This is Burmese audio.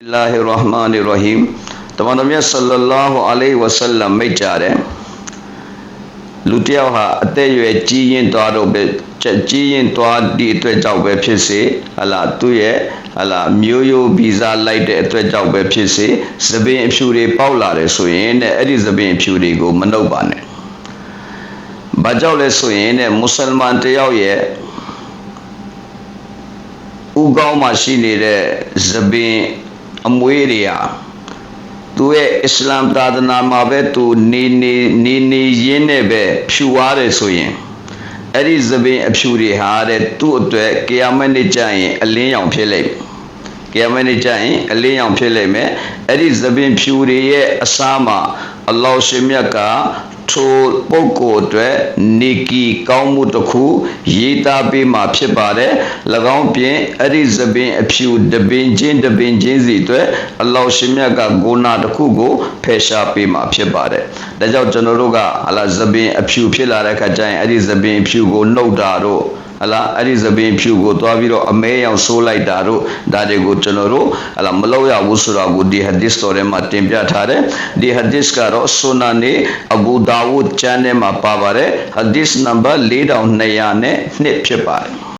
Bismillahirrahmanirrahim. Tamanamya sallallahu alaihi wasallam မိတ်ကြတယ်လူတယောက်ဟာအသက်အရွယ်ကြီးရင်သွားတော့ပဲကြီးရင်သွားဒီအတွက်ကြောင့်ပဲဖြစ်စေဟလာသူ့ရဲ့ဟလာမျိုးရိုးဗီဇလိုက်တဲ့အတွက်ကြောင့်ပဲဖြစ်စေသပင်အဖြူတွေပေါက်လာတယ်ဆိုရင်တဲ့အဲ့ဒီသပင်အဖြူတွေကိုမနှုတ်ပါနဲ့ဘာကြောင့်လဲဆိုရင်တဲ့မွတ်စလမန်တယောက်ရဲ့ဥကောင်းမှာရှိနေတဲ့သပင်အမွေးတွေဟာသူရဲ့အစ္စလာမ်သာသနာမှာပဲသူနေရင်းနဲ့ပဲဖြူသွားတယ်ဆိုရင်အဲ့ဒီသပင်အဖြူတွေဟာတဲ့သူ့အတွက်ကိယာမတ်နေ့ကျရင်အလင်းရောင်ဖြစ်လိမ့်မယ်ကိယာမတ်နေ့ကျရင်အလင်းရောင်ဖြစ်လိမ့်မယ်အဲ့ဒီသပင်ဖြူတွေရဲ့အစားမှာအလ္လာဟ်ရှင်မြတ်ကထိုပုဂ္ဂိုလ်အတွက်နေကီကောင်းမှုတစ်ခုရေးသားပေးမှာဖြစ်ပါတယ်၎င်းပြင်အဲ့ဒီသပင်အဖြူတပင်ချင်းစီအတွက်အလ္လာဟ်ရှင်မြတ်ကဂုဏတစ်ခုကိုဖယ်ရှားပေးမှာဖြစ်ပါတယ်ဒါကြောင့်ကျွန်တော်တို့ကအလားသပင်အဖြူဖြစ်လာတဲ့အခါကျရင်အဲ့ဒီသပင်အဖြူကိုနှုတ်တာတို့ဟလာအဲ့ဒီသပင်ဖြူကိုသွားပြီးတော့အမဲရောင်ဆိုးလိုက်တာတို့ဒါတွေကိုကျွန်တော်တို့ဟလာမလုပ်ရဘူးဆိုတော့ဒီဟာဒစ်တော်ထဲမှာတင်ပြထားတယ်ဒီဟာဒစ်ကတော့ဆွန်နာနေအဘူဒါဝုဒ်ကျမ်းထဲမှာပါပါတယ်ဟာဒစ်နံပါတ်4202ဖြစ်ပါတယ်